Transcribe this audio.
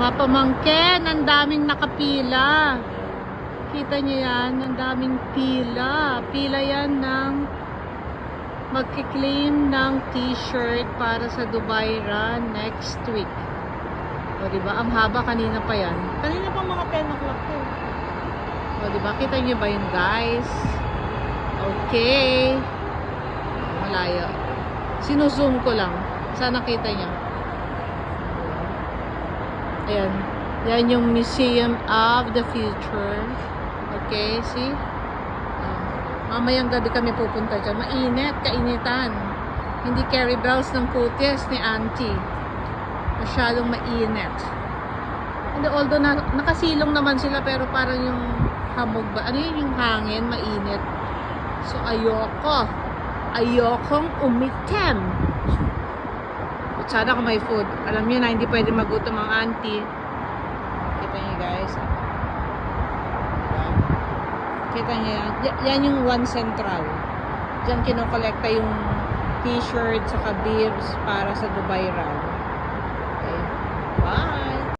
Mga pamangkin, ang daming nakapila. Kita niyo yan, ang daming pila. Pila yan ng magkiklaim ng t-shirt para sa Dubai Run next week. O diba, ang haba kanina pa yan. Kanina pang mga 10 o'clock to. O diba, kita niyo ba yun guys? Okay. Malayo. Sinuzoom ko lang. Sana kita niyo. Ayan. Yan yung Museum of the Future. Okay, see? Mamayang gabi kami pupunta dyan. Mainit, kainitan. Hindi carry bells ng kutis ni auntie. Masyadong mainit. And although nakasilong naman sila, pero parang yung hamog ba? Ano yun yung hangin? Mainit. So, ayoko. Ayokong umitem. At sana kung may food. Alam niyo na, hindi pwede magutom ang auntie. Kita niyo guys. Kita niyo yan. Yan yung One Central. Diyan kinokolekta yung t-shirt saka bibs para sa Dubai Run. Okay. Bye!